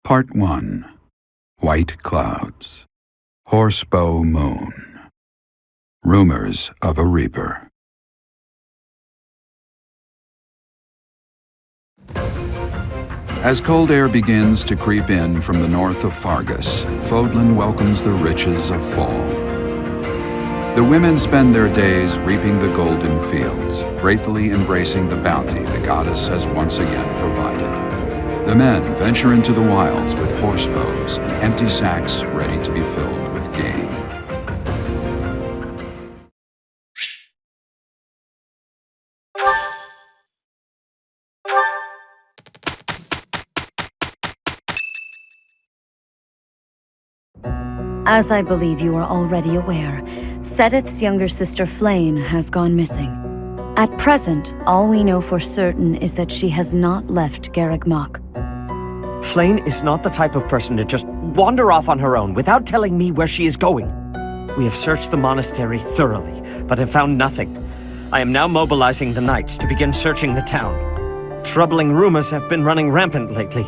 Part 1. White Clouds. Horsebow Moon. Rumors of a Reaper. As cold air begins to creep in from the north of Fargus, Fodlan welcomes the riches of fall. The women spend their days reaping the golden fields, gratefully embracing the bounty the goddess has once again provided. The men venture into the wilds with horsebows and empty sacks ready to be filled with game. As I believe you are already aware, Seteth's younger sister Flayn has gone missing. At present, all we know for certain is that she has not left Garreg Mach. Flayn is not the type of person to just wander off on her own without telling me where she is going. We have searched the monastery thoroughly, but have found nothing. I am now mobilizing the knights to begin searching the town. Troubling rumors have been running rampant lately.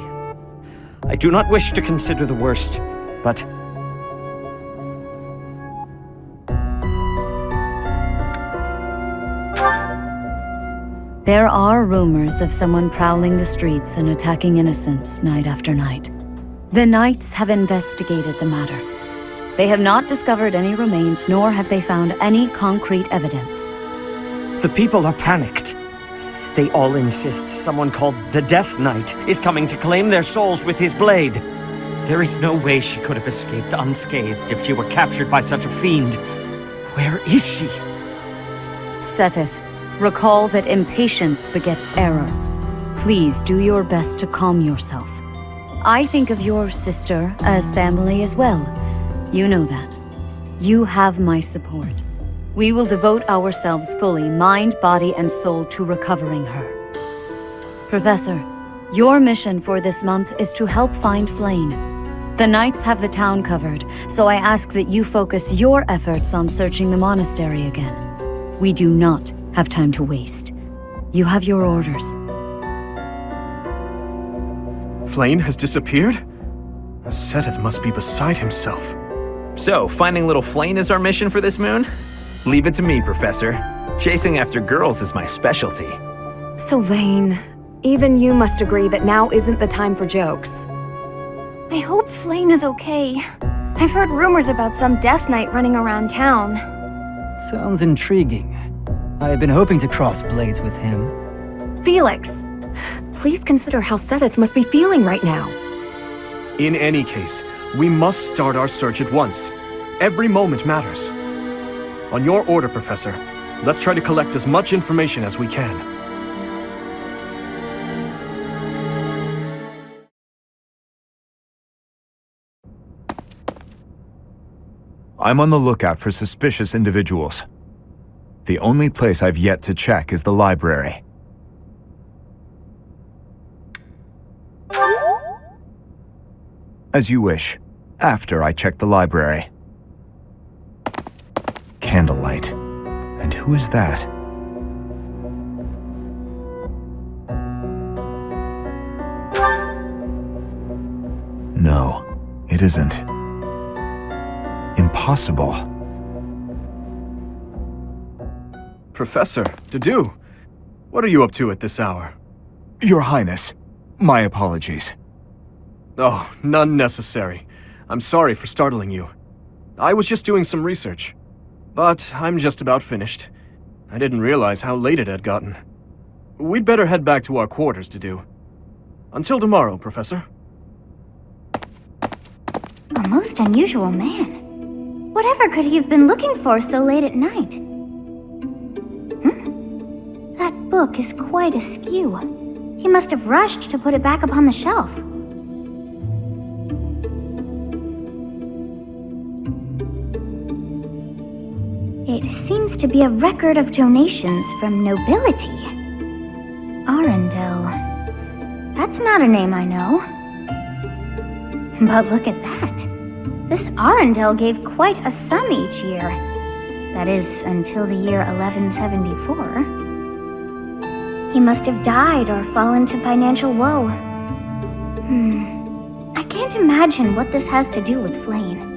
I do not wish to consider the worst, but there are rumors of someone prowling the streets and attacking innocents night after night. The Knights have investigated the matter. They have not discovered any remains, nor have they found any concrete evidence. the people are panicked. They all insist someone called the Death Knight is coming to claim their souls with his blade. There is no way she could have escaped unscathed if she were captured by such a fiend. Where is she? Seteth, recall that impatience begets error. Please do your best to calm yourself. I think of your sister as family as well. You know that. You have my support. We will devote ourselves fully, mind, body, and soul to recovering her. Professor, your mission for this month is to help find Flayn. The Knights have the town covered, so I ask that you focus your efforts on searching the monastery again. We do not have time to waste. You have your orders. Flayn has disappeared? Seteth must be beside himself. So, finding little Flayn is our mission for this moon? Leave it to me, Professor. Chasing after girls is my specialty. Sylvain, even you must agree that now isn't the time for jokes. I hope Flayn is okay. I've heard rumors about some Death Knight running around town. Sounds intriguing. I have been hoping to cross blades with him. Felix, please consider how Seteth must be feeling right now. In any case, we must start our search at once. Every moment matters. On your order, Professor, let's try to collect as much information as we can. I'm on the lookout for suspicious individuals. The only place I've yet to check is the library. As you wish. After I check the library. Candlelight. And who is that? No, it isn't. Impossible. Professor, Dedu, what are you up to at this hour? Your Highness, my apologies. Oh, none necessary. I'm sorry for startling you. I was just doing some research. But I'm just about finished. I didn't realize how late it had gotten. We'd better head back to our quarters, Dedu. Until tomorrow, Professor. A most unusual man. Whatever could he have been looking for so late at night? That book is quite askew. He must have rushed to put it back upon the shelf. It seems to be a record of donations from nobility. Arundel. That's not a name I know. But look at that. This Arundel gave quite a sum each year. That is, until the year 1174. He must have died or fallen to financial woe. I can't can't imagine what this has to do with Flayn.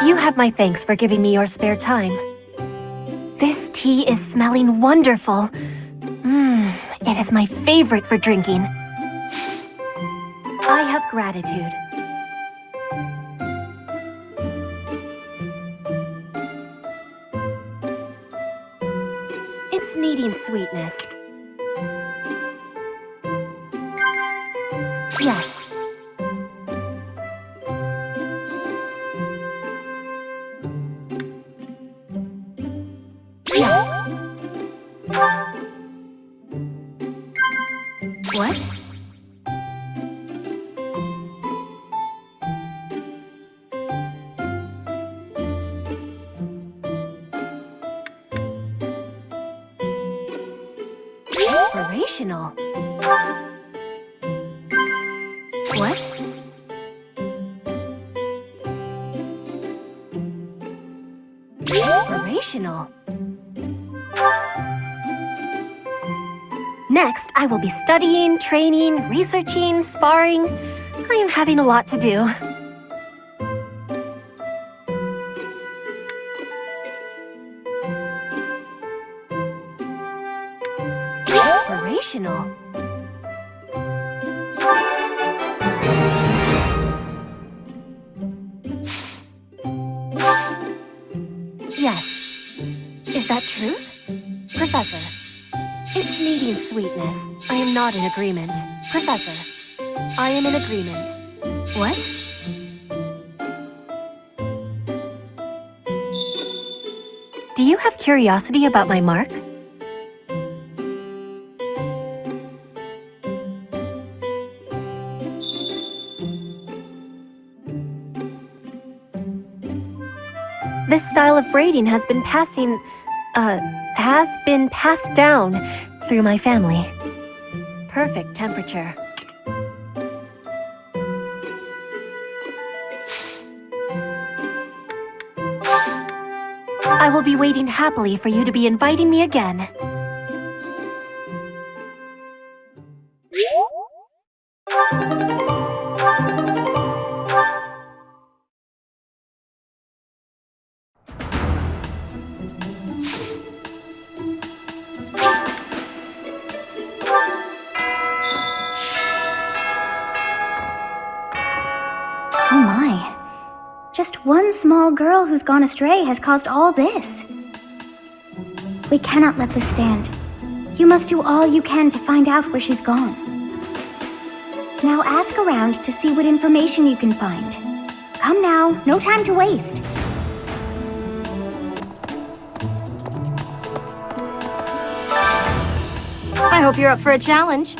You have my thanks for giving me your spare time. This tea is smelling wonderful. It is my favorite for drinking. I have gratitude. It's needing sweetness. Yes. Yes. What? Inspirational. What? Inspirational. Next, I will be studying, training, researching, sparring. I am having a lot to do. Inspirational. Yes. Is that truth? Professor. It's needing sweetness. I am not in agreement. Professor, I am in agreement. What? Do you have curiosity about my mark? This style of braiding has been passed down through my family. Perfect temperature. I will be waiting happily for you to be inviting me again. Oh my. Just one small girl who's gone astray has caused all this. We cannot let this stand. You must do all you can to find out where she's gone. Now ask around to see what information you can find. Come now, no time to waste. I hope you're up for a challenge.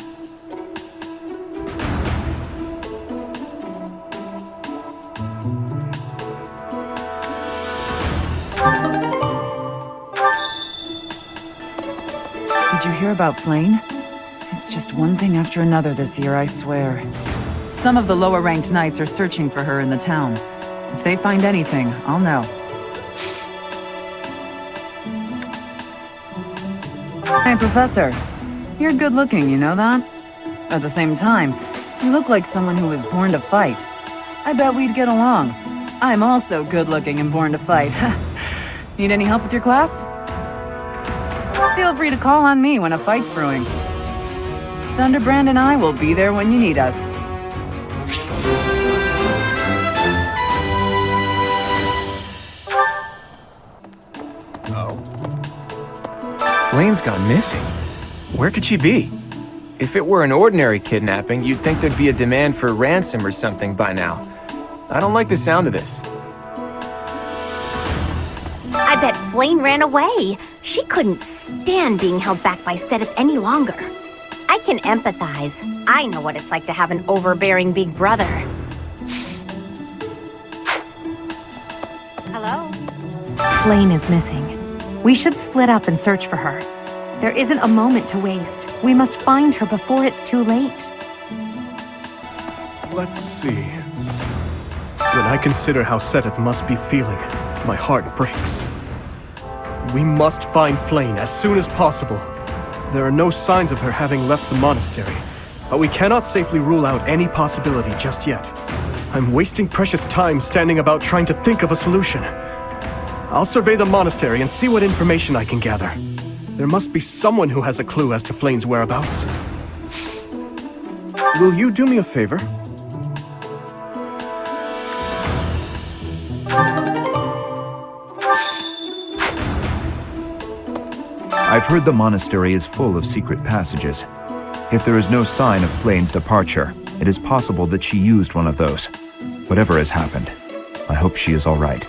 Did you hear about Flayn? It's just one thing after another this year, I swear. Some of the lower-ranked knights are searching for her in the town. If they find anything, I'll know. Hey, Professor. You're good-looking, you know that? At the same time, you look like someone who was born to fight. I bet we'd get along. I'm also good-looking and born to fight. Need any help with your class? Feel free to call on me when a fight's brewing. Thunderbrand and I will be there when you need us. Flayn's gone missing. Where could she be? If it were an ordinary kidnapping, you'd think there'd be a demand for ransom or something by now. I don't like the sound of this. I bet Flayn ran away. She couldn't stand being held back by Seteth any longer. I can empathize. I know what it's like to have an overbearing big brother. Hello? Flayn is missing. We should split up and search for her. There isn't a moment to waste. We must find her before it's too late. Let's see. When I consider how Seteth must be feeling, my heart breaks. We must find Flayn as soon as possible. There are no signs of her having left the monastery, but we cannot safely rule out any possibility just yet. I'm wasting precious time standing about trying to think of a solution. I'll survey the monastery and see what information I can gather. There must be someone who has a clue as to Flayn's whereabouts. Will you do me a favor? I've heard the monastery is full of secret passages. If there is no sign of Flayn's departure, it is possible that she used one of those. Whatever has happened, I hope she is all right.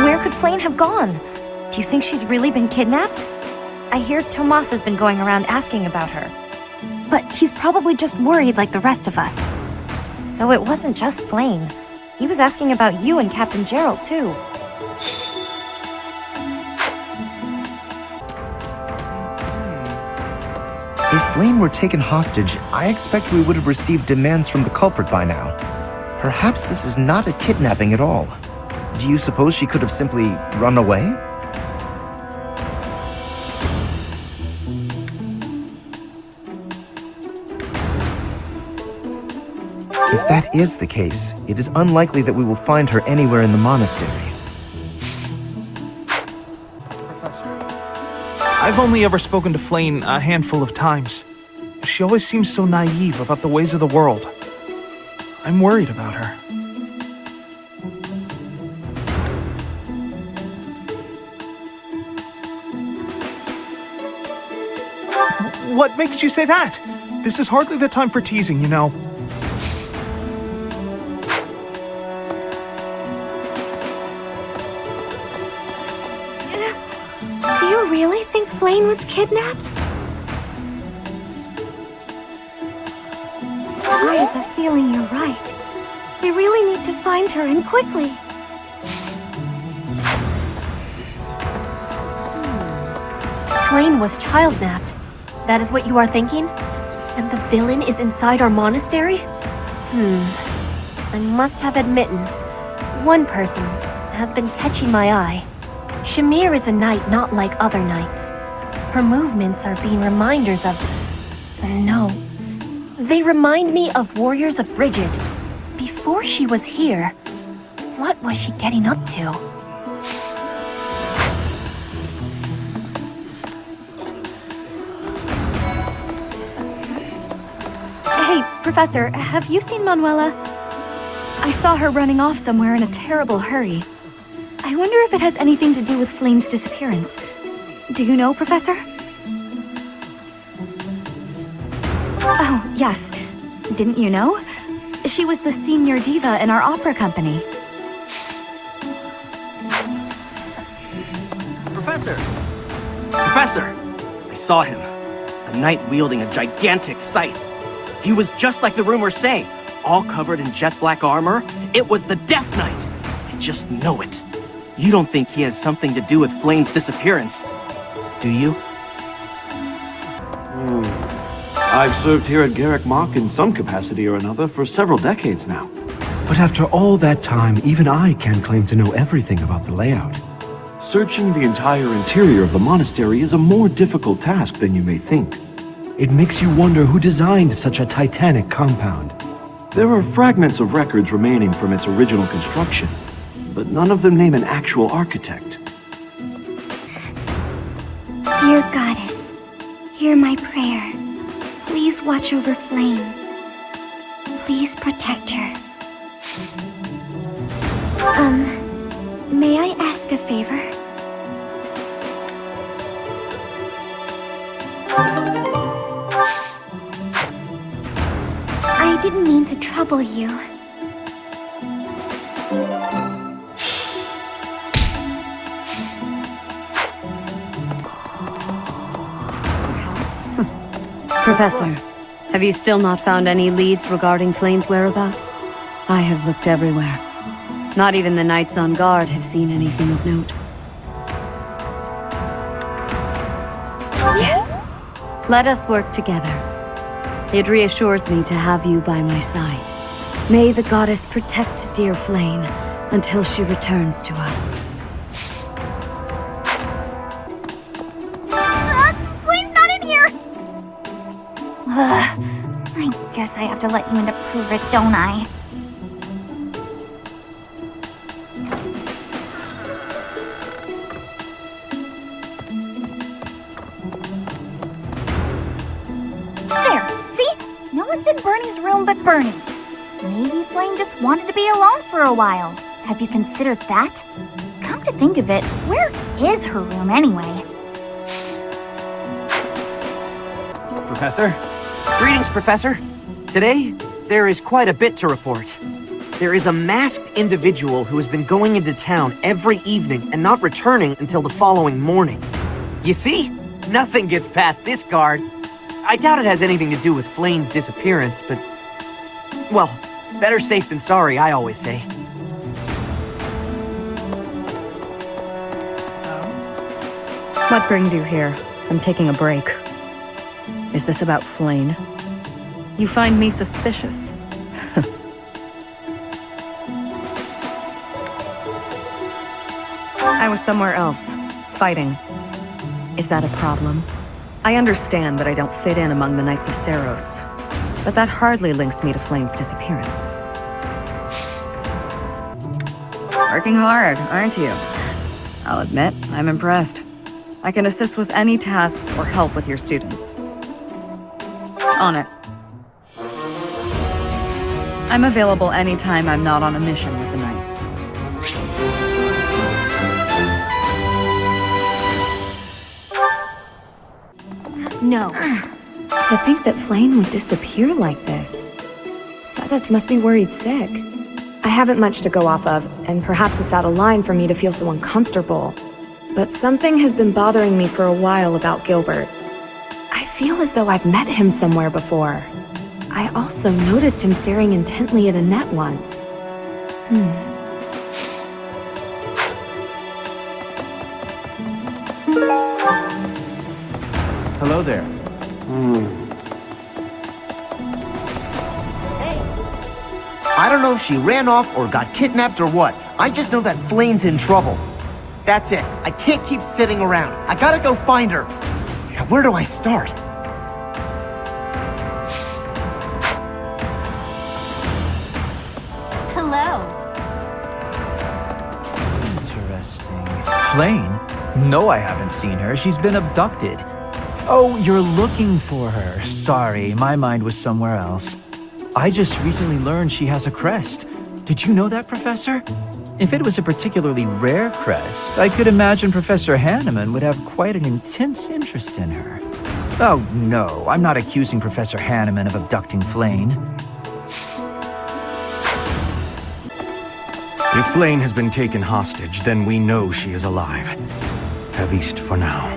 Where could Flayn have gone? Do you think she's really been kidnapped? I hear Tomas has been going around asking about her. But he's probably just worried like the rest of us. Though it wasn't just Flayn. He was asking about you and Captain Gerald, too. If Flayn were taken hostage, I expect we would have received demands from the culprit by now. Perhaps this is not a kidnapping at all. Do you suppose she could have simply run away? If that is the case, it is unlikely that we will find her anywhere in the monastery. I've only ever spoken to Flayn a handful of times. She always seems so naive about the ways of the world. I'm worried about her. What makes you say that? This is hardly the time for teasing, you know. Do you really think Flayn was kidnapped? I have a feeling you're right. We really need to find her, and quickly. Flayn was child-napped. That is what you are thinking? And the villain is inside our monastery? I must have admittance. One person has been catching my eye. Shamir is a knight not like other knights. Her movements are being reminders of... No. They remind me of warriors of Brigid. Before she was here, what was she getting up to? Hey, Professor, have you seen Manuela? I saw her running off somewhere in a terrible hurry. I wonder if it has anything to do with Flayn's disappearance. Do you know, Professor? Oh, yes. Didn't you know? She was the senior diva in our opera company. Professor! Professor! I saw him. A knight wielding a gigantic scythe. He was just like the rumors say, all covered in jet black armor. It was the Death Knight. I just know it. You don't think he has something to do with Flayn's disappearance, do you? I've served here at Garreg Mach in some capacity or another for several decades now. But after all that time, even I can't claim to know everything about the layout. Searching the entire interior of the monastery is a more difficult task than you may think. It makes you wonder who designed such a titanic compound. There are fragments of records remaining from its original construction, but none of them name an actual architect. Dear Goddess, hear my prayer. Please watch over Flayn. Please protect her. May I ask a favor? I didn't mean to trouble you. Professor, have you still not found any leads regarding Flayn's whereabouts? I have looked everywhere. Not even the knights on guard have seen anything of note. Let us work together. It reassures me to have you by my side. May the goddess protect dear Flayn until she returns to us. Flayn's not in here! I guess I have to let you in to prove it, don't I? There, see? No one's in Bernie's room but Bernie. Maybe Flayn just wanted to be alone for a while. Have you considered that? Come to think of it, where is her room anyway? Professor? Greetings, Professor. Today, there is quite a bit to report. There is a masked individual who has been going into town every evening and not returning until the following morning. You see? Nothing gets past this guard. I doubt it has anything to do with Flayn's disappearance, but... well, better safe than sorry, I always say. What brings you here? I'm taking a break. Is this about Flayn? You find me suspicious. I was somewhere else, fighting. Is that a problem? I understand that I don't fit in among the Knights of Seiros, but that hardly links me to Flayn's disappearance. Working hard, aren't you? I'll admit, I'm impressed. I can assist with any tasks or help with your students. On it. I'm available anytime I'm not on a mission with the Knights. No. To think that Flayn would disappear like this. Seteth must be worried sick. I haven't much to go off of, and perhaps it's out of line for me to feel so uncomfortable. But something has been bothering me for a while about Gilbert. I feel as though I've met him somewhere before. I also noticed him staring intently at Annette once. Hello there. I don't know if she ran off or got kidnapped or what. I just know that Flayn's in trouble. That's it. I can't keep sitting around. I gotta go find her. Now, where do I start? Hello. Interesting. Flayn? No, I haven't seen her. She's been abducted. Oh, you're looking for her. Sorry, my mind was somewhere else. I just recently learned she has a crest. Did you know that, Professor? If it was a particularly rare crest, I could imagine Professor Hanneman would have quite an intense interest in her. Oh, no, I'm not accusing Professor Hanneman of abducting Flayn. If Flayn has been taken hostage, then we know she is alive. At least for now.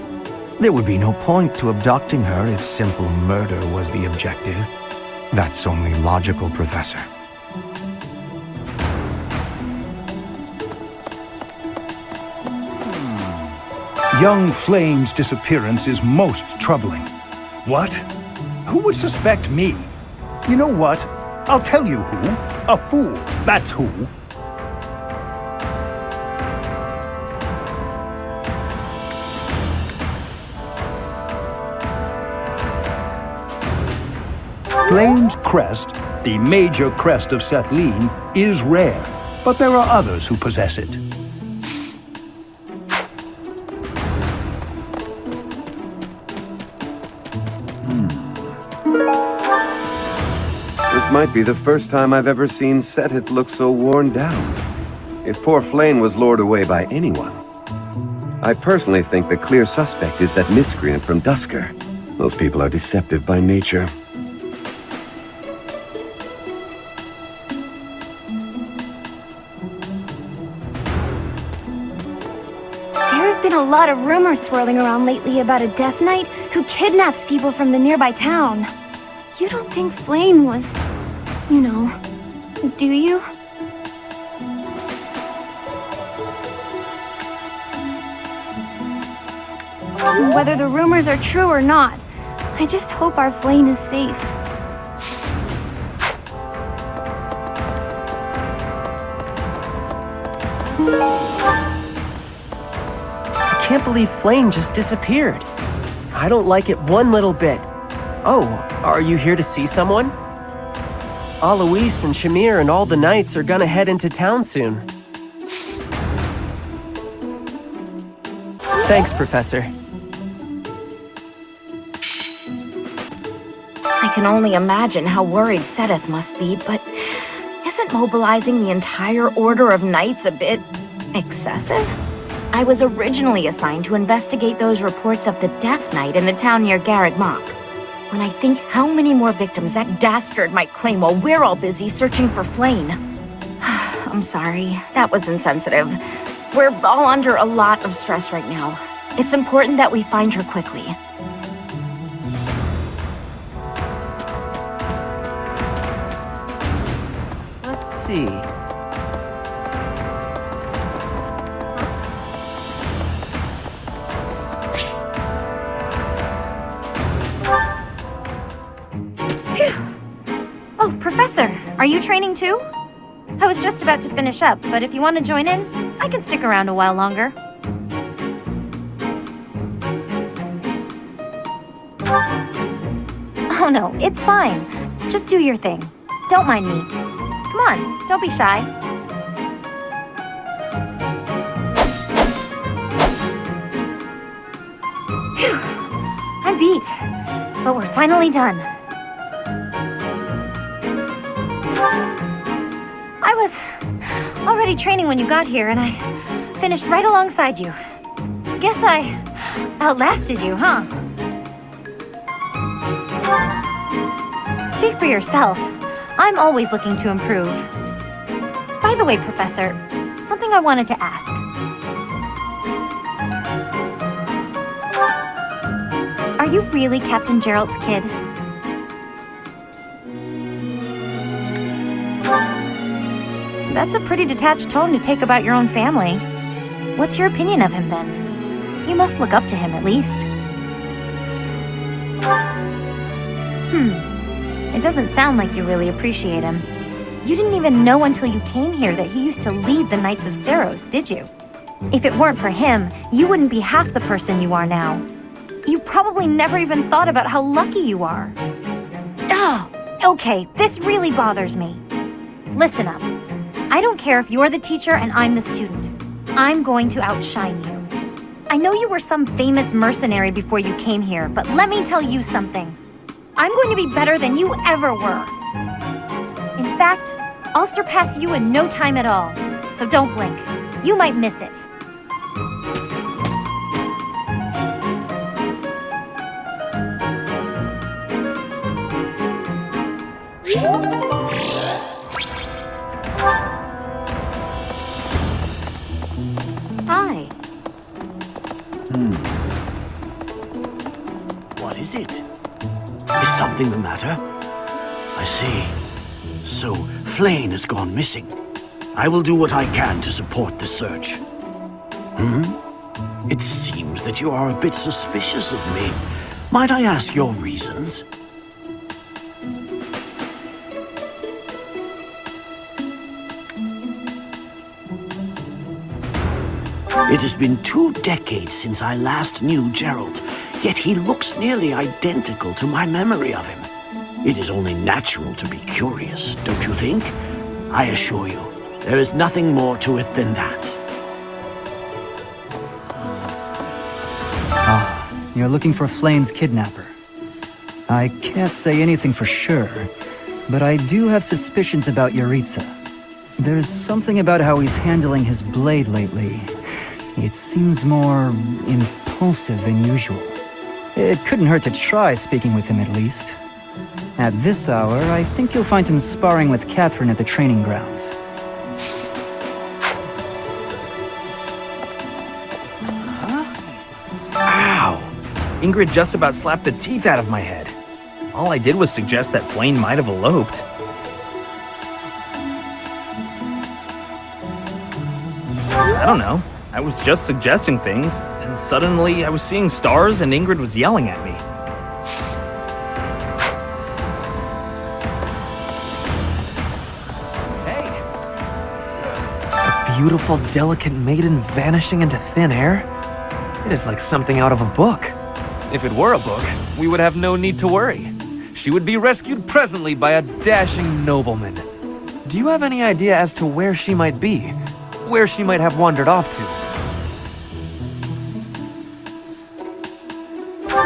There would be no point to abducting her if simple murder was the objective. That's only logical, Professor. Young Flayn's disappearance is most troubling. What? Who would suspect me? You know what? I'll tell you who. A fool, that's who. Flayn's crest, the major crest of Seteth, is rare, but there are others who possess it. This might be the first time I've ever seen Seteth look so worn down. If poor Flayn was lured away by anyone. I personally think the clear suspect is that miscreant from Dusker. Those people are deceptive by nature. A lot of rumors swirling around lately about a Death Knight who kidnaps people from the nearby town. You don't think Flayn was, you know, do you? Whether the rumors are true or not, I just hope our Flayn is safe. I can't believe Flayn just disappeared. I don't like it one little bit. Oh, are you here to see someone? Alois and Shamir and all the knights are gonna head into town soon. Thanks, Professor. I can only imagine how worried Seteth must be, but isn't mobilizing the entire Order of Knights a bit excessive? I was originally assigned to investigate those reports of the Death Knight in the town near Garreg Mach. When I think how many more victims that dastard might claim while we're all busy searching for Flayn. I'm sorry, that was insensitive. We're all under a lot of stress right now. It's important that we find her quickly. Let's see. Oh, Professor, are you training too? I was just about to finish up, but if you want to join in, I can stick around a while longer. Oh no, it's fine. Just do your thing. Don't mind me. Come on, don't be shy. Phew. I'm beat, but we're finally done. I was already training when you got here, and I finished right alongside you. Guess I outlasted you, huh? Speak for yourself. I'm always looking to improve. By the way, Professor, something I wanted to ask. Are you really Captain Geralt's kid? That's a pretty detached tone to take about your own family. What's your opinion of him, then? You must look up to him, at least. It doesn't sound like you really appreciate him. You didn't even know until you came here that he used to lead the Knights of Seiros, did you? If it weren't for him, you wouldn't be half the person you are now. You probably never even thought about how lucky you are. Oh, okay, this really bothers me. Listen up. I don't care if you're the teacher and I'm the student. I'm going to outshine you. I know you were some famous mercenary before you came here, but let me tell you something. I'm going to be better than you ever were. In fact, I'll surpass you in no time at all. So don't blink. You might miss it. Hi. What is it? Is something the matter? I see. So, Flayn has gone missing. I will do what I can to support the search. It seems that you are a bit suspicious of me. Might I ask your reasons? It has been 2 decades since I last knew Geralt, yet he looks nearly identical to my memory of him. It is only natural to be curious, don't you think? I assure you, there is nothing more to it than that. You're looking for Flayn's kidnapper. I can't say anything for sure, but I do have suspicions about Yaritza. There's something about how he's handling his blade lately. It seems more impulsive than usual. It couldn't hurt to try speaking with him at least. At this hour, I think you'll find him sparring with Catherine at the training grounds. Ow! Ingrid just about slapped the teeth out of my head. All I did was suggest that Flayn might have eloped. I don't know. I was just suggesting things, and suddenly I was seeing stars and Ingrid was yelling at me. beautiful, delicate maiden vanishing into thin air? It is like something out of a book. If it were a book, we would have no need to worry. She would be rescued presently by a dashing nobleman. Do you have any idea as to where she might be? Where she might have wandered off to?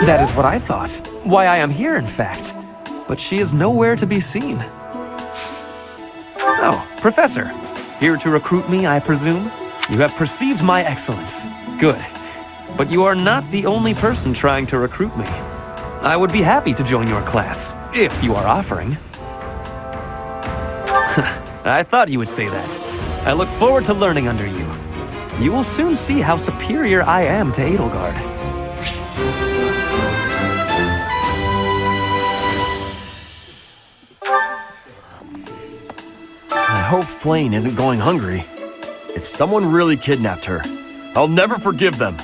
That is what I thought. Why I am here, in fact. But she is nowhere to be seen. Oh, Professor. Here to recruit me, I presume? You have perceived my excellence. Good. But you are not the only person trying to recruit me. I would be happy to join your class, if you are offering. I thought you would say that. I look forward to learning under you. You will soon see how superior I am to Edelgard. I hope Flayn isn't going hungry. If someone really kidnapped her, I'll never forgive them.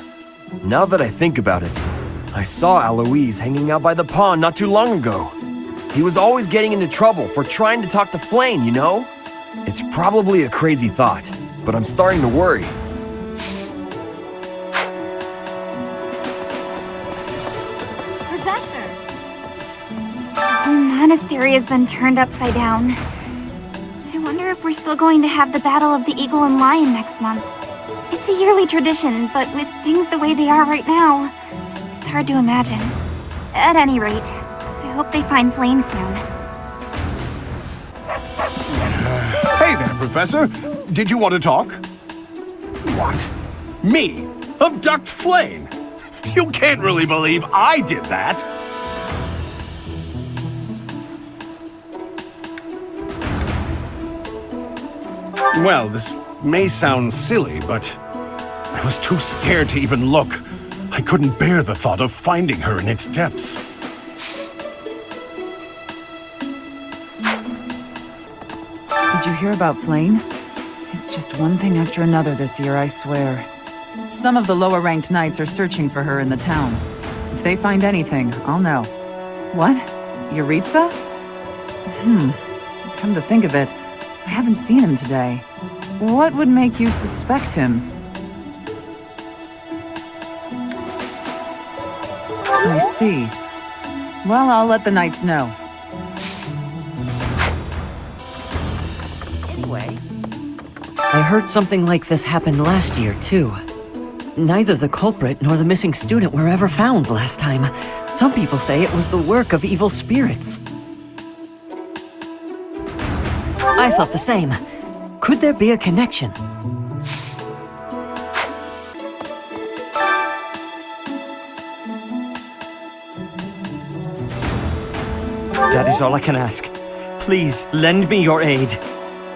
Now that I think about it, I saw Alois hanging out by the pond not too long ago. He was always getting into trouble for trying to talk to Flayn, you know? It's probably a crazy thought, but I'm starting to worry. Professor! The whole monastery has been turned upside down. I wonder if we're still going to have the Battle of the Eagle and Lion next month. It's a yearly tradition, but with things the way they are right now, it's hard to imagine. At any rate, I hope they find Flayn soon. Hey there, Professor. Did you want to talk? What? Me? Abduct Flayn? You can't really believe I did that! Well, this may sound silly, but I was too scared to even look. I couldn't bear the thought of finding her in its depths. Did you hear about Flayn? It's just one thing after another this year, I swear. Some of the lower-ranked knights are searching for her in the town. If they find anything, I'll know. What? Yuritsa? Come to think of it, I haven't seen him today. What would make you suspect him? I see. Well, I'll let the knights know. Anyway, I heard something like this happened last year, too. Neither the culprit nor the missing student were ever found last time. Some people say it was the work of evil spirits. I thought the same. Could there be a connection? That is all I can ask. Please, lend me your aid.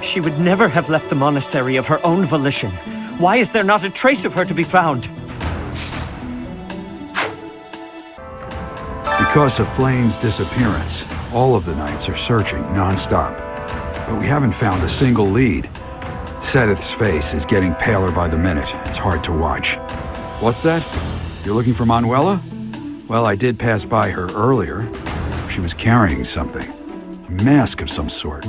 She would never have left the monastery of her own volition. Why is there not a trace of her to be found? Because of Flayn's disappearance, all of the knights are searching non-stop. But we haven't found a single lead. Seteth's face is getting paler by the minute. It's hard to watch. What's that? You're looking for Manuela? Well, I did pass by her earlier. She was carrying something. A mask of some sort.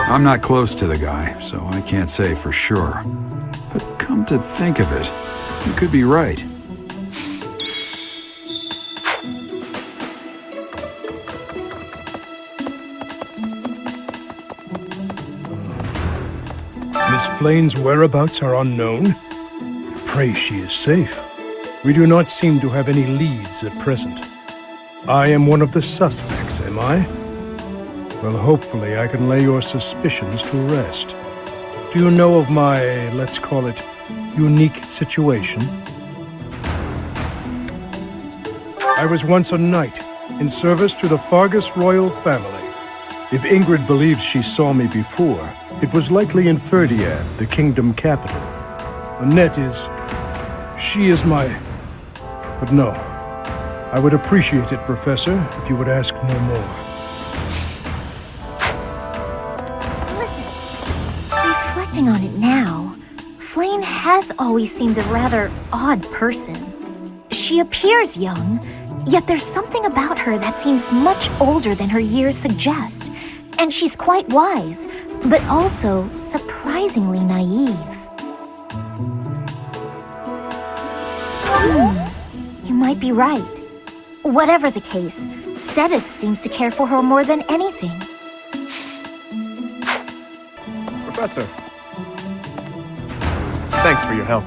I'm not close to the guy, so I can't say for sure. But come to think of it, you could be right. Miss Flayn's whereabouts are unknown. Pray she is safe. We do not seem to have any leads at present. I am one of the suspects, am I? Well, hopefully I can lay your suspicions to rest. Do you know of my, let's call it, unique situation? I was once a knight, in service to the Fargus royal family. If Ingrid believes she saw me before, it was likely in Ferdiad, the kingdom capital. The net is... she is my... But no. I would appreciate it, Professor, if you would ask no more. Reflecting on it now, Flayn has always seemed a rather odd person. She appears young, Yet there's something about her that seems much older than her years suggest. And she's quite wise, but also surprisingly naive. You might be right. Whatever the case, Seteth seems to care for her more than anything. Professor. Thanks for your help.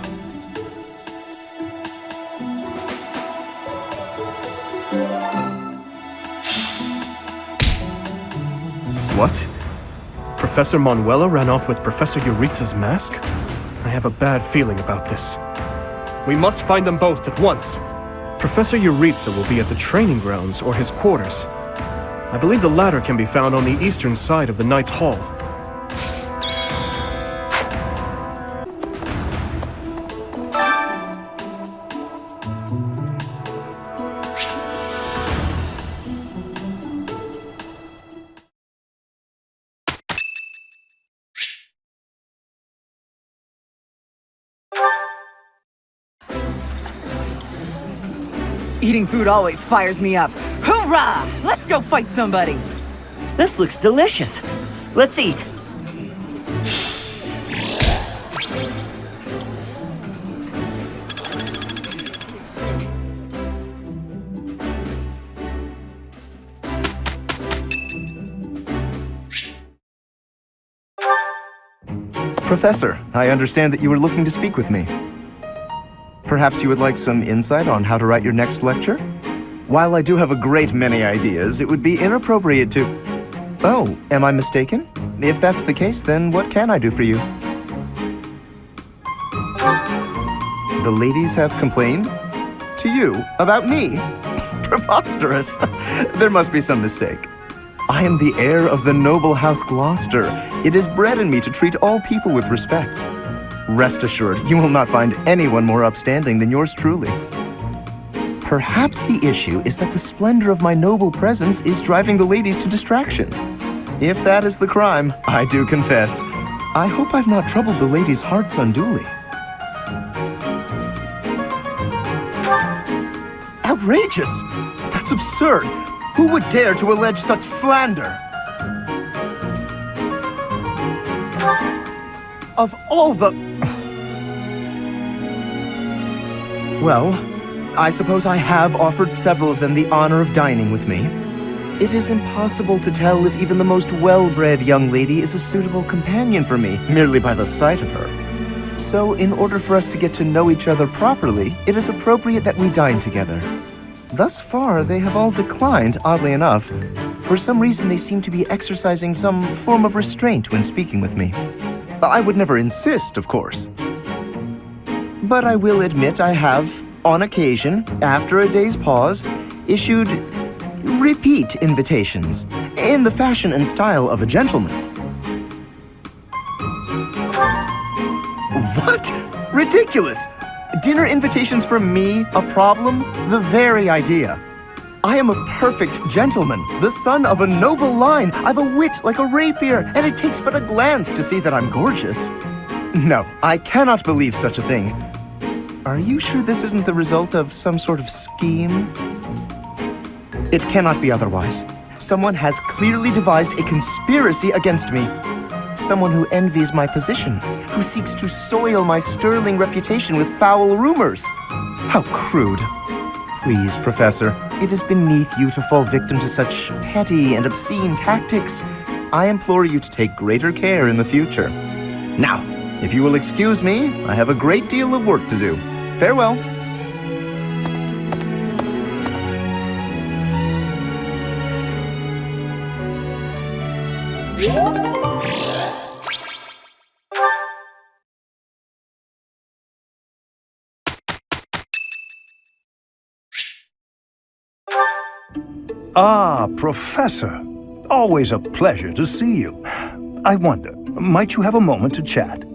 What? Professor Manuela ran off with Professor Yuritsa's mask? I have a bad feeling about this. We must find them both at once. Professor Yuritsa will be at the training grounds or his quarters. I believe the latter can be found on the eastern side of the Knight's Hall. Eating food always fires me up. Hoorah! Let's go fight somebody! This looks delicious. Let's eat. Professor, I understand that you were looking to speak with me. Perhaps you would like some insight on how to write your next lecture? While I do have a great many ideas, it would be inappropriate to... Oh, am I mistaken? If that's the case, then what can I do for you? The ladies have complained? To you? About me? Preposterous. There must be some mistake. I am the heir of the noble House Gloucester. It is bred in me to treat all people with respect. Rest assured, you will not find anyone more upstanding than yours truly. Perhaps the issue is that the splendor of my noble presence is driving the ladies to distraction. If that is the crime, I do confess. I hope I've not troubled the ladies' hearts unduly. Outrageous! That's absurd! Who would dare to allege such slander? Of all the... Well, I suppose I have offered several of them the honor of dining with me. It is impossible to tell if even the most well-bred young lady is a suitable companion for me, merely by the sight of her. So, in order for us to get to know each other properly, it is appropriate that we dine together. Thus far, they have all declined, oddly enough. For some reason, they seem to be exercising some form of restraint when speaking with me. I would never insist, of course. But I will admit I have, on occasion, after a day's pause, issued repeat invitations, in the fashion and style of a gentleman. What? Ridiculous! Dinner invitations from me, a problem? The very idea. I am a perfect gentleman, the son of a noble line. I've a wit like a rapier, and it takes but a glance to see that I'm gorgeous. No, I cannot believe such a thing. Are you sure this isn't the result of some sort of scheme? It cannot be otherwise. Someone has clearly devised a conspiracy against me. Someone who envies my position, who seeks to soil my sterling reputation with foul rumors. How crude. Please, Professor, it is beneath you to fall victim to such petty and obscene tactics. I implore you to take greater care in the future. Now, if you will excuse me, I have a great deal of work to do. Farewell. Ah, Professor. Always a pleasure to see you. I wonder, might you have a moment to chat?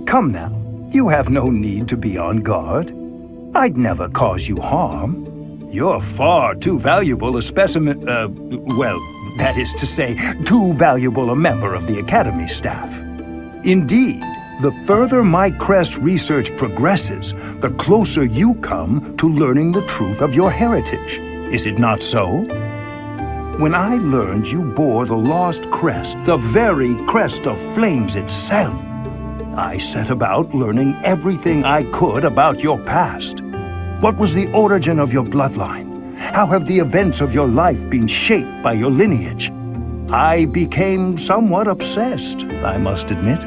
Come now. You have no need to be on guard. I'd never cause you harm. You're far too valuable a specimen, well, that is to say, too valuable a member of the Academy staff. Indeed, The further my crest research progresses, the closer you come to learning the truth of your heritage. Is it not so? When I learned you bore the lost crest, the very crest of flames itself, I set about learning everything I could about your past. What was the origin of your bloodline? How have the events of your life been shaped by your lineage? I became somewhat obsessed, I must admit.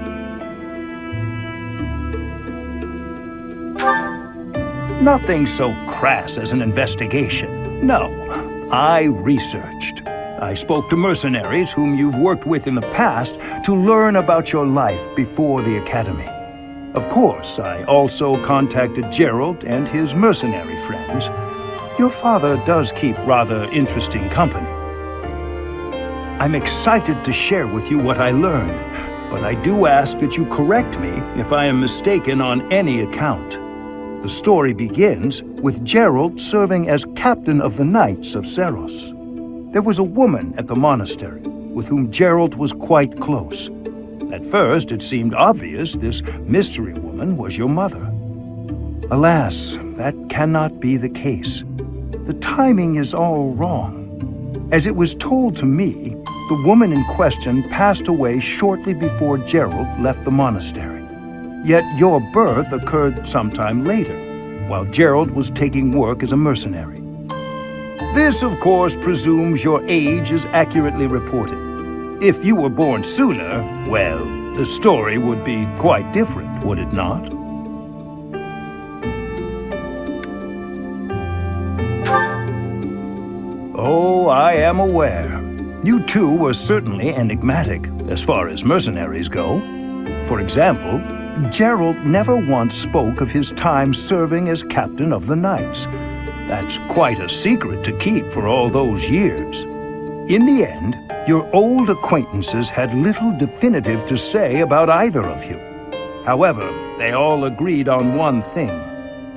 Nothing so crass as an investigation. No, I researched. I spoke to mercenaries whom you've worked with in the past to learn about your life before the Academy. Of course, I also contacted Gerald and his mercenary friends. Your father does keep rather interesting company. I'm excited to share with you what I learned, but I do ask that you correct me if I am mistaken on any account. The story begins with Gerald serving as captain of the Knights of Seros. There was a woman at the monastery with whom Gerald was quite close. At first, it seemed obvious this mystery woman was your mother. Alas, that cannot be the case. The timing is all wrong. As it was told to me, the woman in question passed away shortly before Gerald left the monastery. Yet your birth occurred sometime later, while Gerald was taking work as a mercenary. This, of course, presumes your age is accurately reported. If you were born sooner, well, the story would be quite different, would it not? Oh, I am aware. You two were certainly enigmatic, as far as mercenaries go. For example, Gerald never once spoke of his time serving as captain of the Knights. That's quite a secret to keep for all those years. In the end, your old acquaintances had little definitive to say about either of you. However, they all agreed on one thing.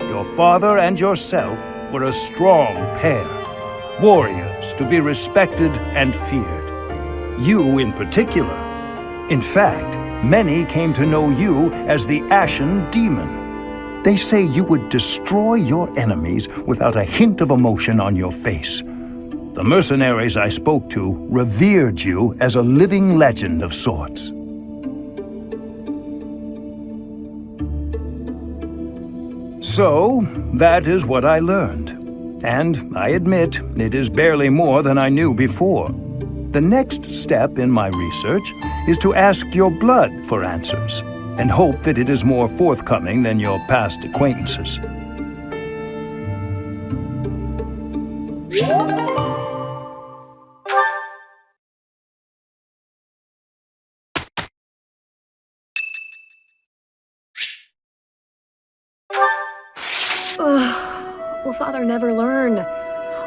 Your father and yourself were a strong pair, warriors to be respected and feared. You in particular. In fact, many came to know you as the Ashen Demon. They say you would destroy your enemies without a hint of emotion on your face. The mercenaries I spoke to revered you as a living legend of sorts. So, that is what I learned. And I admit, it is barely more than I knew before. The next step in my research is to ask your blood for answers, and hope that it is more forthcoming than your past acquaintances. Ugh, will Father never learn?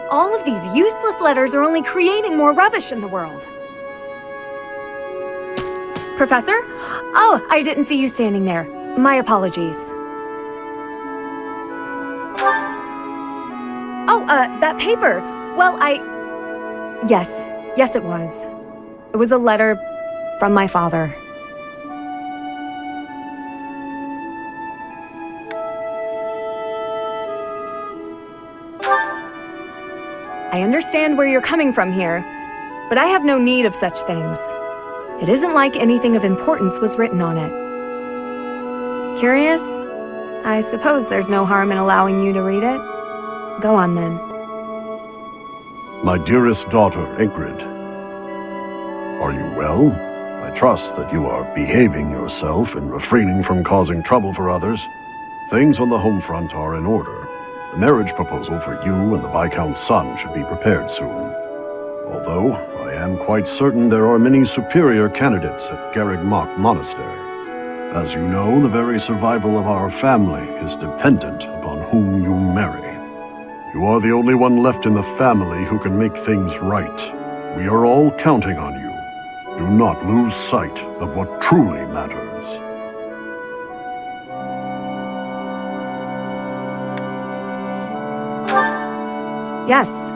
All of these useless letters are only creating more rubbish in the world. Professor? Oh, I didn't see you standing there. My apologies. Oh, that paper. Well, Yes, it was. It was a letter from my father. I understand where you're coming from here, but I have no need of such things. It isn't like anything of importance was written on it. Curious? I suppose there's no harm in allowing you to read it. Go on, then. My dearest daughter, Ingrid. Are you well? I trust that you are behaving yourself and refraining from causing trouble for others. Things on the home front are in order. The marriage proposal for you and the Viscount's son should be prepared soon. Although, I am quite certain there are many superior candidates at Garreg Mach Monastery. As you know, the very survival of our family is dependent upon whom you marry. You are the only one left in the family who can make things right. We are all counting on you. Do not lose sight of what truly matters. Yes.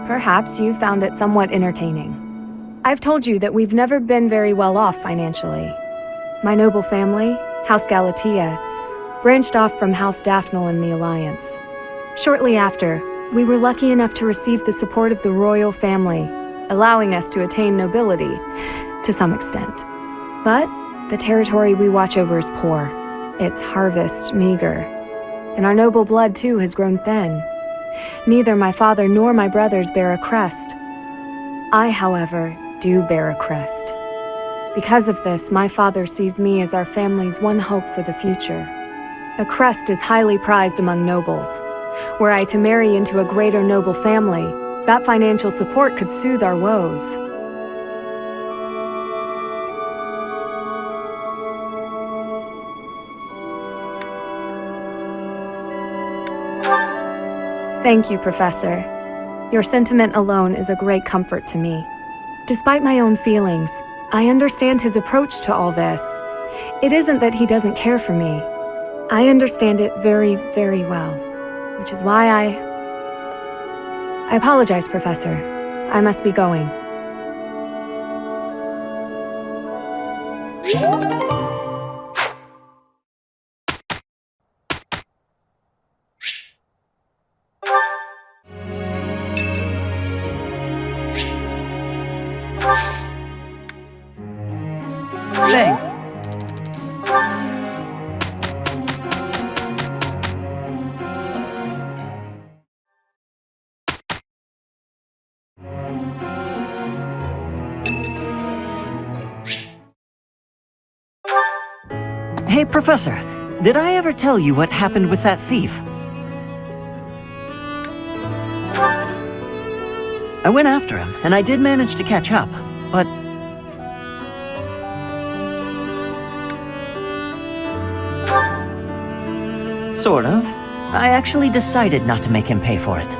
Perhaps you found it somewhat entertaining. I've told you that we've never been very well off financially. My noble family, House Galatea, branched off from House Daphnel in the Alliance. Shortly after, we were lucky enough to receive the support of the royal family, allowing us to attain nobility, to some extent. But the territory we watch over is poor, its harvest meager, and our noble blood too has grown thin. Neither my father nor my brothers bear a crest. I, however, do bear a crest. Because of this, my father sees me as our family's one hope for the future. A crest is highly prized among nobles. Were I to marry into a greater noble family, that financial support could soothe our woes. Thank you, Professor. Your sentiment alone is a great comfort to me. Despite my own feelings, I understand his approach to all this. It isn't that he doesn't care for me. I understand it very, very well, which is why I apologize, Professor. I must be going. Thanks. Hey, Professor, did I ever tell you what happened with that thief? I went after him, and I did manage to catch up, but... Sort of. I actually decided not to make him pay for it.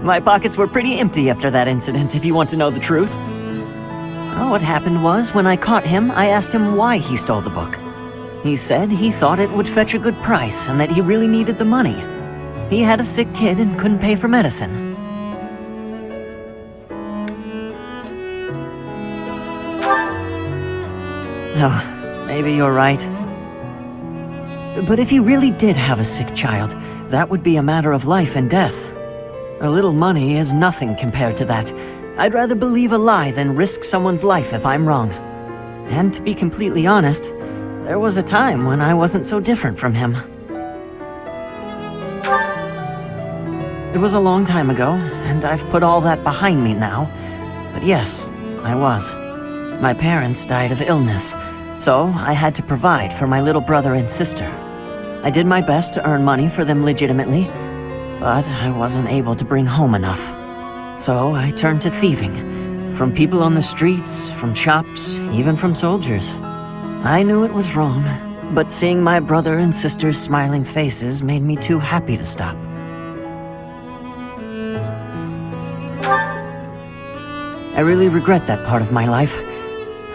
My pockets were pretty empty after that incident, if you want to know the truth. Well, what happened was, when I caught him, I asked him why he stole the book. He said he thought it would fetch a good price and that he really needed the money. He had a sick kid and couldn't pay for medicine. Oh, maybe you're right. But if he really did have a sick child, that would be a matter of life and death. A little money is nothing compared to that. I'd rather believe a lie than risk someone's life if I'm wrong. And to be completely honest, there was a time when I wasn't so different from him. It was a long time ago, and I've put all that behind me now. But yes, I was. My parents died of illness, so I had to provide for my little brother and sister. I did my best to earn money for them legitimately, but I wasn't able to bring home enough. So I turned to thieving, from people on the streets, from shops, even from soldiers. I knew it was wrong, but seeing my brother and sister's smiling faces made me too happy to stop. I really regret that part of my life.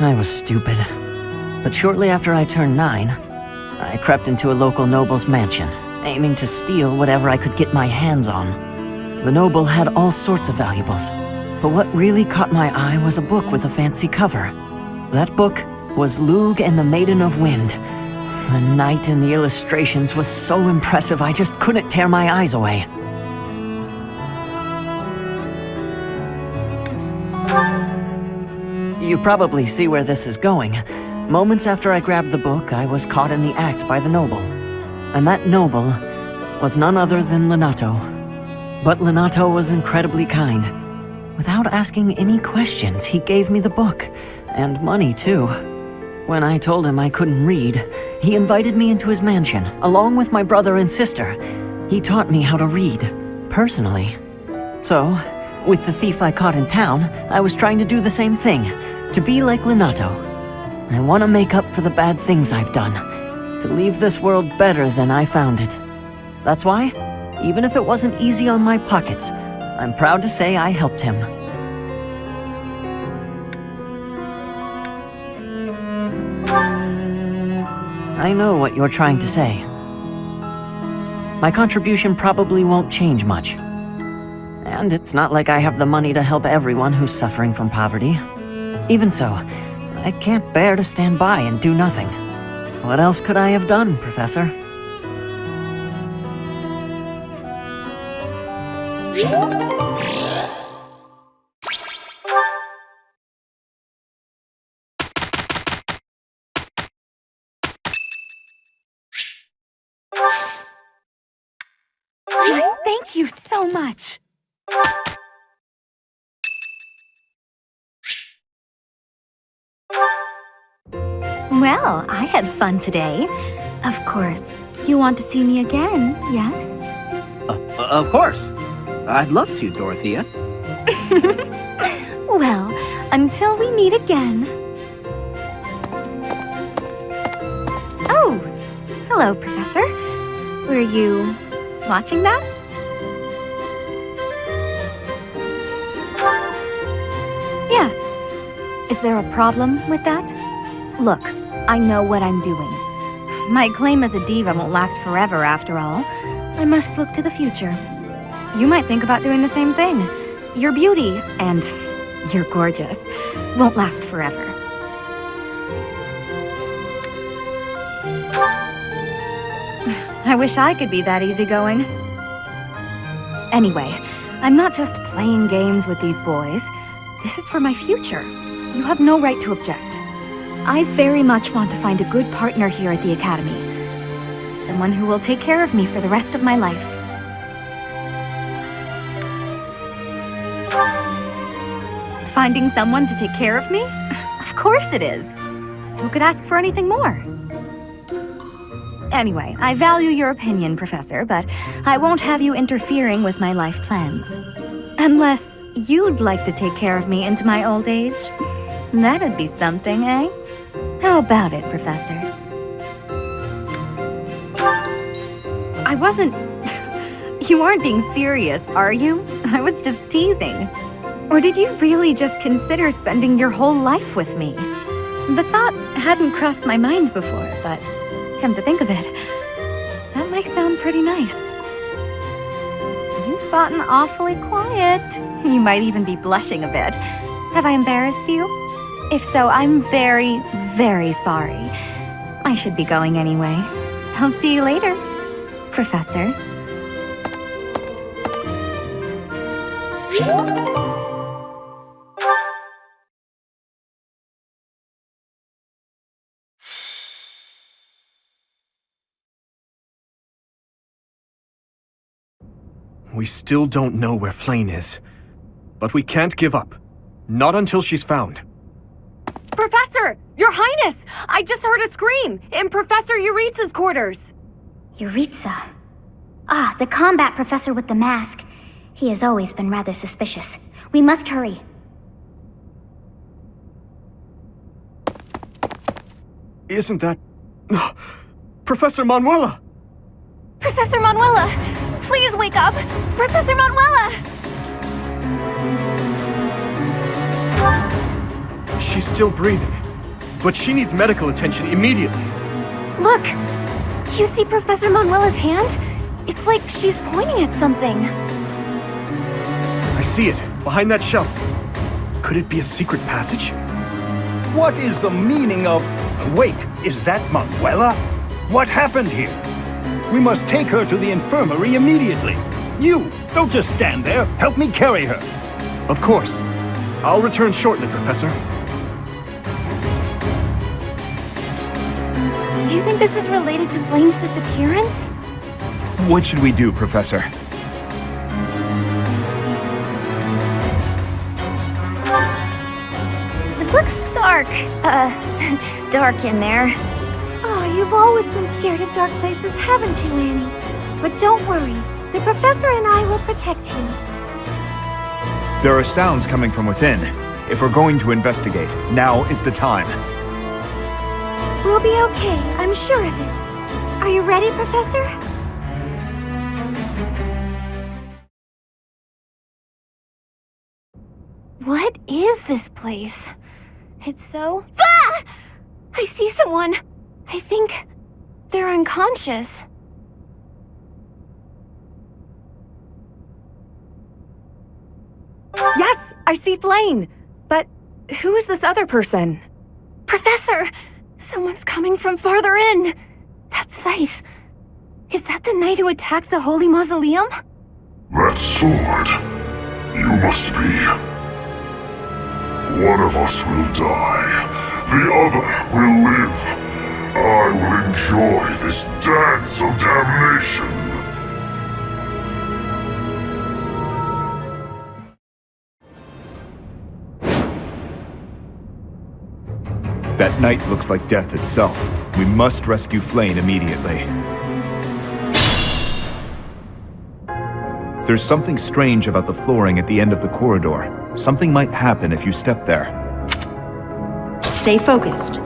I was stupid. But shortly after I turned 9, I crept into a local noble's mansion, aiming to steal whatever I could get my hands on. The noble had all sorts of valuables, but what really caught my eye was a book with a fancy cover. That book was Lugh and the Maiden of Wind. The knight in the illustrations was so impressive I just couldn't tear my eyes away. You probably see where this is going. Moments after I grabbed the book, I was caught in the act by the noble. And that noble was none other than Lenato. But Lenato was incredibly kind. Without asking any questions, he gave me the book, and money too. When I told him I couldn't read, he invited me into his mansion, along with my brother and sister. He taught me how to read, personally. So, with the thief I caught in town, I was trying to do the same thing, to be like Lenato. I want to make up for the bad things I've done, to leave this world better than I found it. That's why, even if it wasn't easy on my pockets, I'm proud to say I helped him. I know what you're trying to say. My contribution probably won't change much. And it's not like I have the money to help everyone who's suffering from poverty. Even so, I can't bear to stand by and do nothing. What else could I have done, Professor? Thank you so much. Well, I had fun today. Of course, you want to see me again, yes? Of course. I'd love to, Dorothea. Well, until we meet again. Oh, hello, Professor. Were you watching that? Yes. Is there a problem with that? Look, I know what I'm doing. My claim as a diva won't last forever, after all. I must look to the future. You might think about doing the same thing. Your beauty, and you're gorgeous, won't last forever. I wish I could be that easygoing. Anyway, I'm not just playing games with these boys. This is for my future. You have no right to object. I very much want to find a good partner here at the Academy. Someone who will take care of me for the rest of my life. Finding someone to take care of me? Of course it is. Who could ask for anything more? Anyway, I value your opinion, Professor, but I won't have you interfering with my life plans. Unless you'd like to take care of me into my old age. That'd be something, eh? How about it, Professor? I wasn't... You aren't being serious, are you? I was just teasing. Or did you really just consider spending your whole life with me? The thought hadn't crossed my mind before, but come to think of it, that might sound pretty nice. You've gotten awfully quiet. You might even be blushing a bit. Have I embarrassed you? If so, I'm very, very sorry. I should be going anyway. I'll see you later, Professor. We still don't know where Flayn is. But we can't give up. Not until she's found. Professor! Your Highness! I just heard a scream in Professor Euritsa's quarters. Euritsa? Ah, the combat professor with the mask. He has always been rather suspicious. We must hurry. Isn't that... Professor Manuela! Professor Manuela! Please wake up! Professor Manuela! She's still breathing, but she needs medical attention immediately. Look! Do you see Professor Manuela's hand? It's like she's pointing at something. I see it, behind that shelf. Could it be a secret passage? What is the meaning of... Wait, is that Manuela? What happened here? We must take her to the infirmary immediately. You, don't just stand there. Help me carry her. Of course. I'll return shortly, Professor. Do you think this is related to Flayn's disappearance? What should we do, Professor? It looks dark. Dark in there. Oh, you've always been scared of dark places, haven't you, Annie? But don't worry. The professor and I will protect you. There are sounds coming from within. If we're going to investigate, now is the time. We'll be okay, I'm sure of it. Are you ready, Professor? What is this place? It's so... Ah! I see someone. I think they're unconscious. Yes, I see Flayn. But who is this other person? Professor! Someone's coming from farther in! That's Seteth. Is that the knight who attacked the Holy Mausoleum? That sword. You must be. One of us will die. The other will live. I will enjoy this dance of damnation. That night looks like death itself. We must rescue Flayn immediately. There's something strange about the flooring at the end of the corridor. Something might happen if you step there. Stay focused.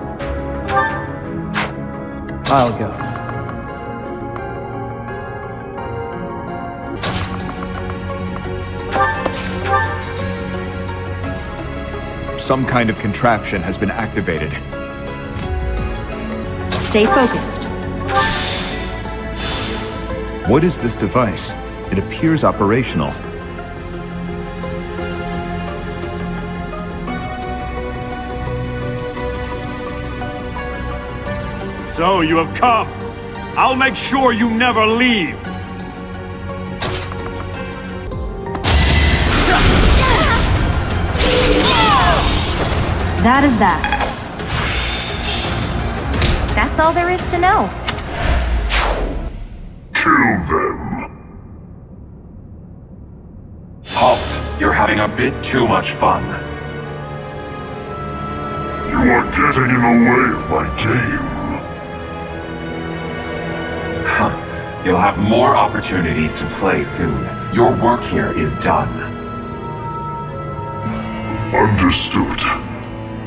I'll go. Some kind of contraption has been activated. Stay focused. What is this device? It appears operational. So you have come. I'll make sure you never leave. That is that. That's all there is to know. Kill them. Halt! You're having a bit too much fun. You are getting in the way of my game. Huh. You'll have more opportunities to play soon. Your work here is done. Understood.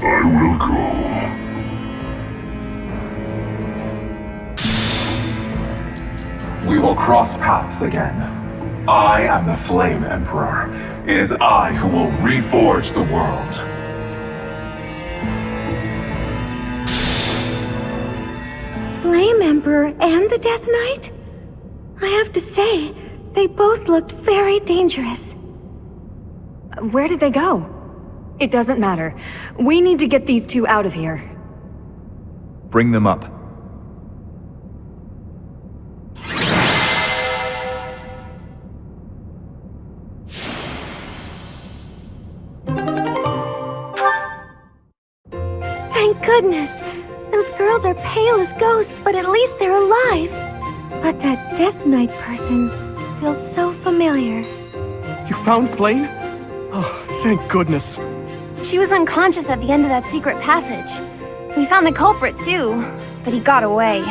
I will go. We will cross paths again. I am the Flame Emperor. It is I who will reforge the world. Flame Emperor and the Death Knight? I have to say, they both looked very dangerous. Where did they go? It doesn't matter. We need to get these two out of here. Bring them up. Thank goodness! Those girls are pale as ghosts, but at least they're alive. But that Death Knight person feels so familiar. You found Flayn? Oh, thank goodness. She was unconscious at the end of that secret passage. We found the culprit too, but he got away.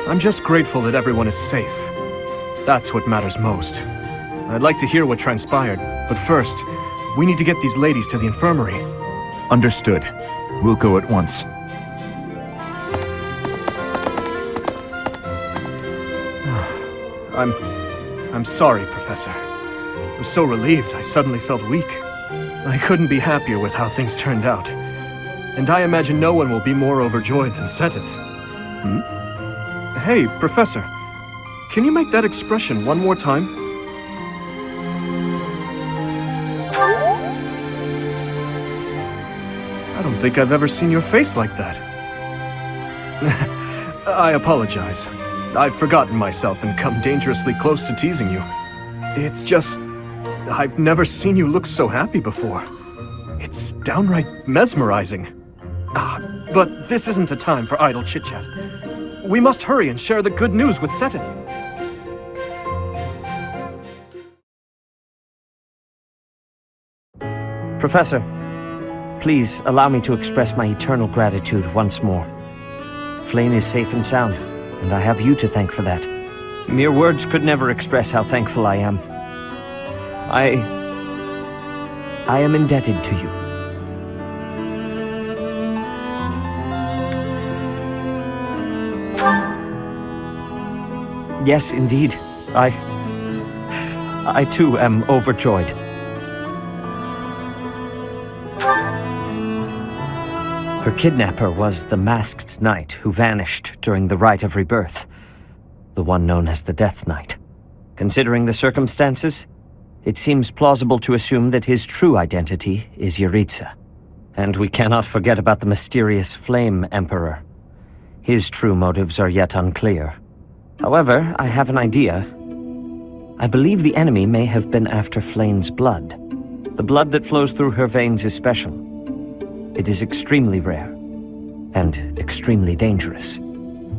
I'm just grateful that everyone is safe. That's what matters most. I'd like to hear what transpired, but first, we need to get these ladies to the infirmary. Understood. We'll go at once. I'm sorry, Professor. I'm so relieved I suddenly felt weak. I couldn't be happier with how things turned out. And I imagine no one will be more overjoyed than Seteth. Hey, Professor. Can you make that expression one more time? I don't think I've ever seen your face like that. I apologize. I've forgotten myself and come dangerously close to teasing you. It's just... I've never seen you look so happy before. It's downright mesmerizing. But this isn't a time for idle chit-chat. We must hurry and share the good news with Seteth. Professor, please allow me to express my eternal gratitude once more. Flayn is safe and sound, and I have you to thank for that. Mere words could never express how thankful I am. I am indebted to you. Yes, indeed. I too am overjoyed. Her kidnapper was the masked knight who vanished during the Rite of Rebirth, the one known as the Death Knight. Considering the circumstances, It seems plausible to assume that his true identity is Yaritza. And we cannot forget about the mysterious Flame Emperor. His true motives are yet unclear. However, I have an idea. I believe the enemy may have been after Flayn's blood. The blood that flows through her veins is special. It is extremely rare, and extremely dangerous.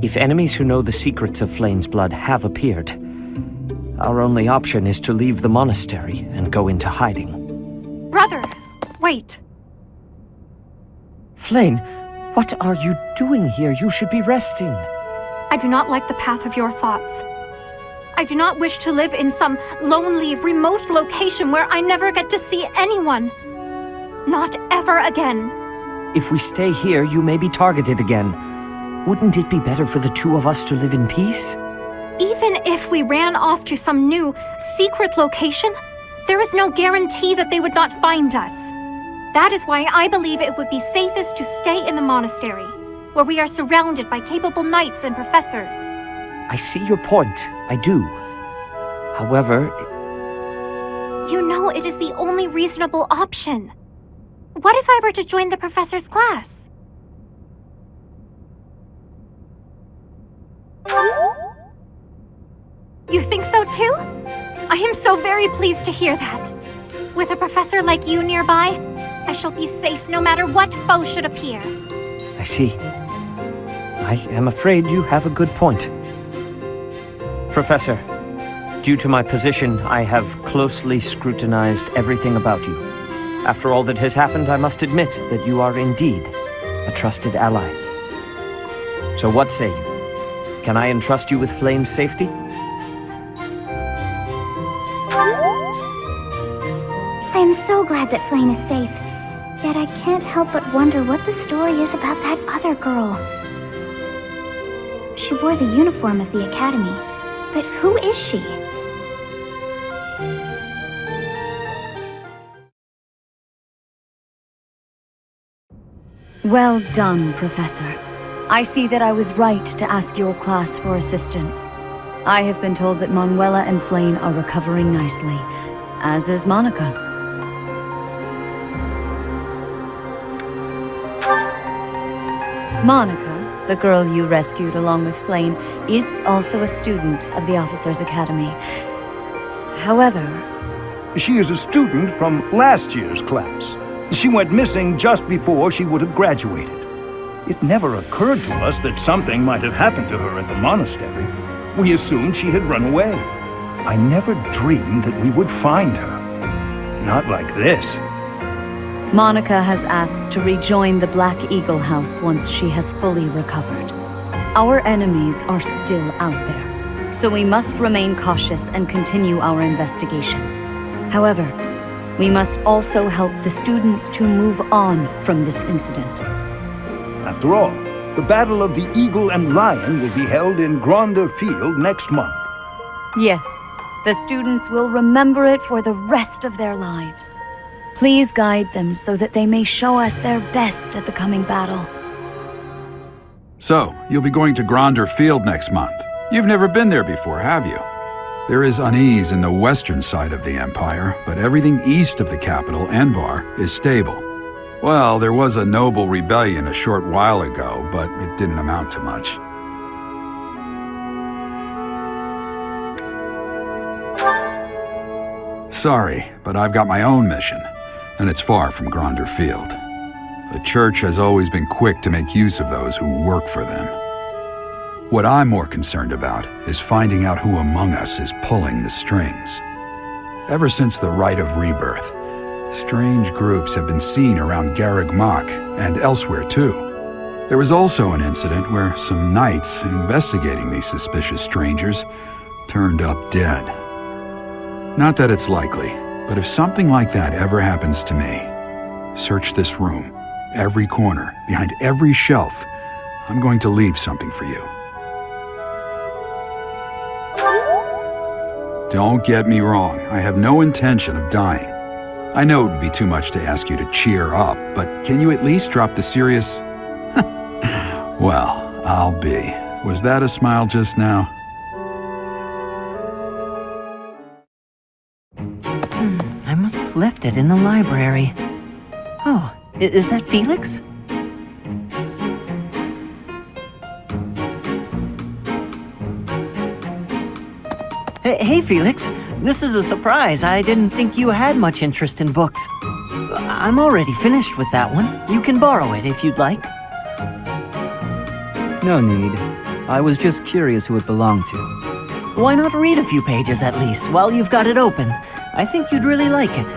If enemies who know the secrets of Flayn's blood have appeared, our only option is to leave the monastery and go into hiding. Brother, wait. Flayn, what are you doing here? You should be resting. I do not like the path of your thoughts. I do not wish to live in some lonely, remote location where I never get to see anyone. Not ever again. If we stay here, you may be targeted again. Wouldn't it be better for the two of us to live in peace? Even if we ran off to some new, secret location, there is no guarantee that they would not find us. That is why I believe it would be safest to stay in the monastery, where we are surrounded by capable knights and professors. I see your point. I do. However... You know it is the only reasonable option. What if I were to join the professor's class? You think so too? I am so very pleased to hear that. With a professor like you nearby, I shall be safe no matter what foe should appear. I see. I am afraid you have a good point. Professor, due to my position, I have closely scrutinized everything about you. After all that has happened, I must admit that you are indeed a trusted ally. So what say you? Can I entrust you with Flayn's safety? I am so glad that Flayn is safe. Yet I can't help but wonder what the story is about that other girl. She wore the uniform of the academy. But who is she? Well done, Professor. I see that I was right to ask your class for assistance. I have been told that Manuela and Flayn are recovering nicely, as is Monica. Monica, the girl you rescued along with Flayn, is also a student of the Officers' Academy. However... She is a student from last year's class. She went missing just before she would have graduated. It never occurred to us that something might have happened to her at the monastery. We assumed she had run away. I never dreamed that we would find her. Not like this. Monica has asked to rejoin the Black Eagle House once she has fully recovered. Our enemies are still out there, so we must remain cautious and continue our investigation. However, we must also help the students to move on from this incident. After all, the Battle of the Eagle and Lion will be held in Gronder Field next month. Yes, the students will remember it for the rest of their lives. Please guide them so that they may show us their best at the coming battle. So, you'll be going to Gronder Field next month. You've never been there before, have you? There is unease in the western side of the Empire, but everything east of the capital, Enbar, is stable. Well, there was a noble rebellion a short while ago, but it didn't amount to much. Sorry, but I've got my own mission, and it's far from Gronder Field. The Church has always been quick to make use of those who work for them. What I'm more concerned about is finding out who among us is pulling the strings. Ever since the Rite of Rebirth, strange groups have been seen around Garreg Mach and elsewhere too. There was also an incident where some knights investigating these suspicious strangers turned up dead. Not that it's likely, but if something like that ever happens to me, search this room, every corner, behind every shelf. I'm going to leave something for you. Don't get me wrong, I have no intention of dying. I know it would be too much to ask you to cheer up, but can you at least drop the serious... Well, I'll be. Was that a smile just now? left it in the library. Oh, is that Felix? Hey, Felix. This is a surprise. I didn't think you had much interest in books. I'm already finished with that one. You can borrow it if you'd like. No need. I was just curious who it belonged to. Why not read a few pages at least while you've got it open? I think you'd really like it.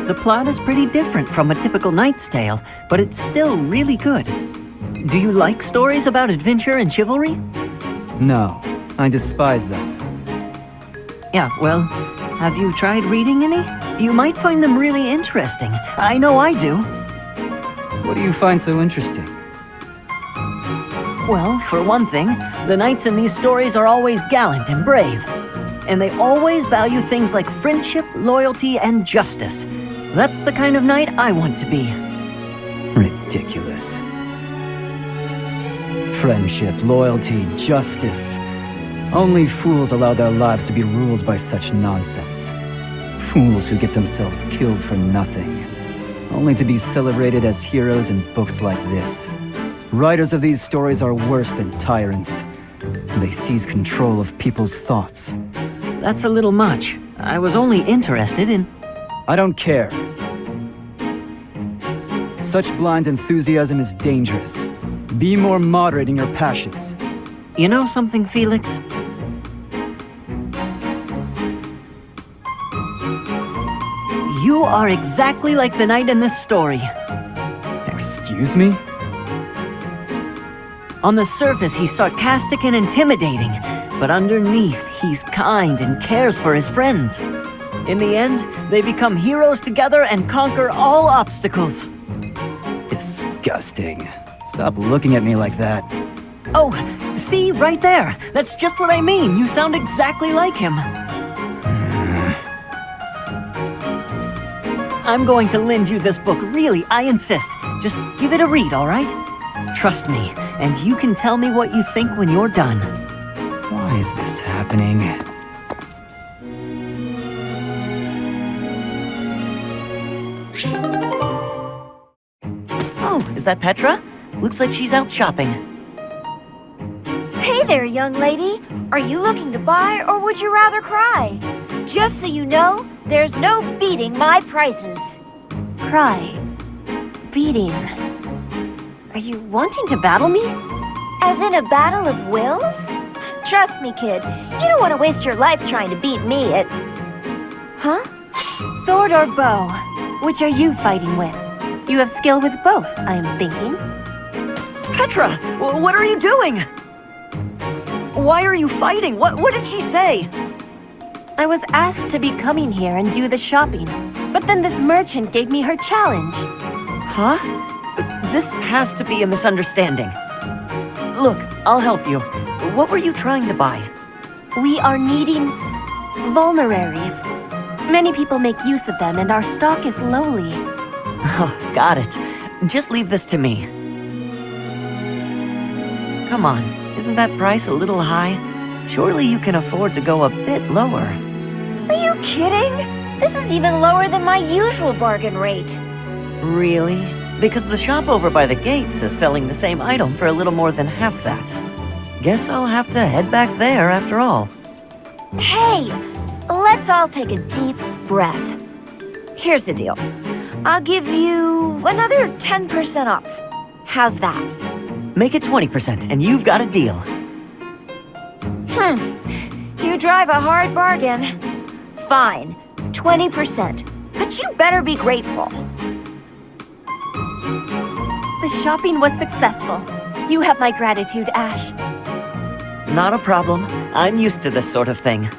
The plot is pretty different from a typical Knight's Tale, but it's still really good. Do you like stories about adventure and chivalry? No, I despise them. Yeah, well, have you tried reading any? You might find them really interesting. I know I do. What do you find so interesting? Well, for one thing, the knights in these stories are always gallant and brave. And they always value things like friendship, loyalty, and justice. That's the kind of knight I want to be. Ridiculous. Friendship, loyalty, justice. Only fools allow their lives to be ruled by such nonsense. Fools who get themselves killed for nothing, only to be celebrated as heroes in books like this. Writers of these stories are worse than tyrants. They seize control of people's thoughts. That's a little much. I was only interested in... I don't care. Such blind enthusiasm is dangerous. Be more moderate in your passions. You know something, Felix? You are exactly like the knight in this story. Excuse me? On the surface, he's sarcastic and intimidating, but underneath, he's kind and cares for his friends. In the end, they become heroes together and conquer all obstacles. Disgusting. Stop looking at me like that. Oh, see, right there. That's just what I mean. You sound exactly like him. I'm going to lend you this book, really, I insist. Just give it a read, all right? Trust me, and you can tell me what you think when you're done. Why is this happening? Oh, is that Petra? Looks like she's out shopping. Hey there, young lady. Are you looking to buy, or would you rather cry? Just so you know, there's no beating my prices. Cry. Beating. Are you wanting to battle me? As in a battle of wills? Trust me, kid. You don't want to waste your life trying to beat me at... Huh? Sword or bow? Which are you fighting with? You have skill with both, I am thinking. Petra! What are you doing? Why are you fighting? What did she say? I was asked to be coming here and do the shopping, but then this merchant gave me her challenge. Huh? This has to be a misunderstanding. Look, I'll help you. What were you trying to buy? We are needing vulneraries. Many people make use of them, and our stock is lowly. Oh, got it. Just leave this to me. Come on, isn't that price a little high? Surely you can afford to go a bit lower. Are you kidding? This is even lower than my usual bargain rate. Really? Because the shop over by the gates is selling the same item for a little more than half that. Guess I'll have to head back there after all. Hey, let's all take a deep breath. Here's the deal. I'll give you another 10% off. How's that? Make it 20% and you've got a deal. You drive a hard bargain. Fine, 20%. But you better be grateful. The shopping was successful. You have my gratitude, Ash. Not a problem. I'm used to this sort of thing.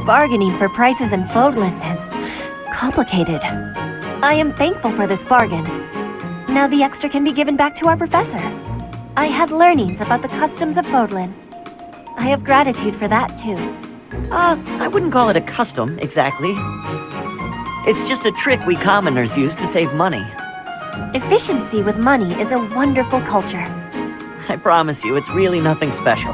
Bargaining for prices in Fodlan is complicated. I am thankful for this bargain. Now the extra can be given back to our professor. I had learnings about the customs of Fodlan. I have gratitude for that, too. I wouldn't call it a custom, exactly. It's just a trick we commoners use to save money. Efficiency with money is a wonderful culture. I promise you, it's really nothing special.